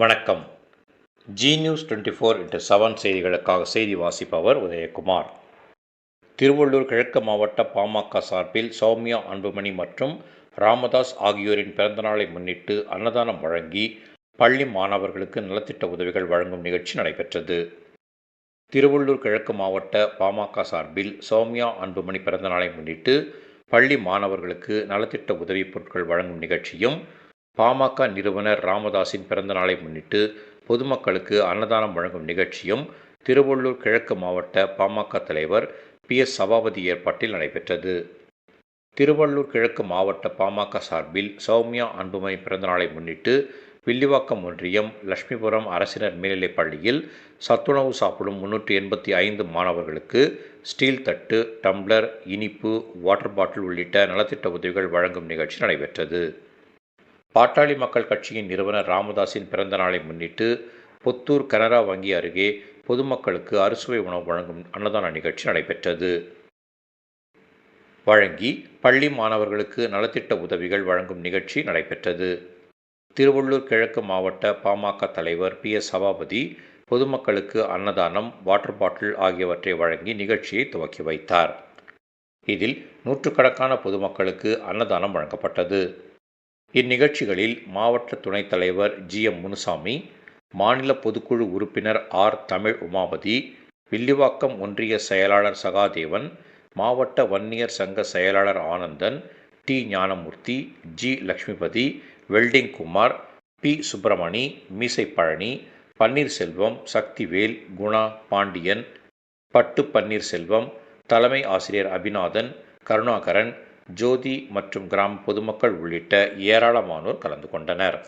வணக்கம். G news 24x7 செய்திகளுக்காக செய்தி வாசிப்பவர் உதயகுமார். திருவள்ளூர் கிழக்கு மாவட்ட பாமக சார்பில் சௌமியா அன்புமணி மற்றும் ராமதாஸ் ஆகியோரின் பிறந்தநாளை முன்னிட்டு அன்னதானம் வழங்கி பள்ளி மாணவர்களுக்கு நலத்திட்ட உதவிகள் வழங்கும் நிகழ்ச்சி நடைபெற்றது. திருவள்ளூர் கிழக்கு மாவட்ட பாமக சார்பில் சௌமியா அன்புமணி பிறந்தநாளை முன்னிட்டு பள்ளி மாணவர்களுக்கு நலத்திட்ட உதவி பொருட்கள் வழங்கும் நிகழ்ச்சியும், பாமக நிறுவனர் ராமதாஸின் பிறந்த நாளை முன்னிட்டு பொதுமக்களுக்கு அன்னதானம் வழங்கும் நிகழ்ச்சியும் திருவள்ளூர் கிழக்கு மாவட்ட பாமக தலைவர் PS சபாபதி ஏற்பாட்டில் நடைபெற்றது. திருவள்ளூர் கிழக்கு மாவட்ட பாமக சார்பில் சௌமியா அன்புமணி பிறந்த நாளை முன்னிட்டு வில்லிவாக்கம் ஒன்றியம் லட்சுமிபுரம் அரசினர் மேல்நிலைப் பள்ளியில் சத்துணவு சாப்பிடும் 385 மாணவர்களுக்கு ஸ்டீல் தட்டு, டம்ளர், இனிப்பு, வாட்டர் பாட்டில் உள்ளிட்ட நலத்திட்ட உதவிகள் வழங்கும் நிகழ்ச்சி நடைபெற்றது. பாட்டாளி மக்கள் கட்சியின் நிறுவனர் ராமதாஸின் பிறந்த நாளை முன்னிட்டு புத்தூர் கனரா வங்கி அருகே பொதுமக்களுக்கு அறுசுவை உணவு வழங்கும் அன்னதான நிகழ்ச்சி நடைபெற்றது. வழங்கி பள்ளி மாணவர்களுக்கு நலத்திட்ட உதவிகள் வழங்கும் நிகழ்ச்சி நடைபெற்றது. திருவள்ளூர் கிழக்கு மாவட்ட பாமக தலைவர் PS சபாபதி பொதுமக்களுக்கு அன்னதானம், வாட்டர் பாட்டில் ஆகியவற்றை வழங்கி நிகழ்ச்சியை துவக்கி வைத்தார். இதில் நூற்றுக்கணக்கான பொதுமக்களுக்கு அன்னதானம் வழங்கப்பட்டது. இந்நிகழ்ச்சிகளில் மாவட்ட துணைத் தலைவர் GM முனுசாமி, மாநில பொதுக்குழு உறுப்பினர் R தமிழ் உமாபதி, வில்லிவாக்கம் ஒன்றிய செயலாளர் சகாதேவன், மாவட்ட வன்னியர் சங்க செயலாளர் ஆனந்தன், T ஞானமூர்த்தி, G Lakshmipathi, welding Kumar, P Subramani, மீசை பழனி, பன்னீர்செல்வம், சக்திவேல், குணா, பாண்டியன், பட்டு பன்னீர்செல்வம், தலைமை ஆசிரியர் அபிநாதன், கருணாகரன், ஜோதி மற்றும் கிராம பொதுமக்கள் உள்ளிட்ட ஏராளமானோர் கலந்து கொண்டனர்.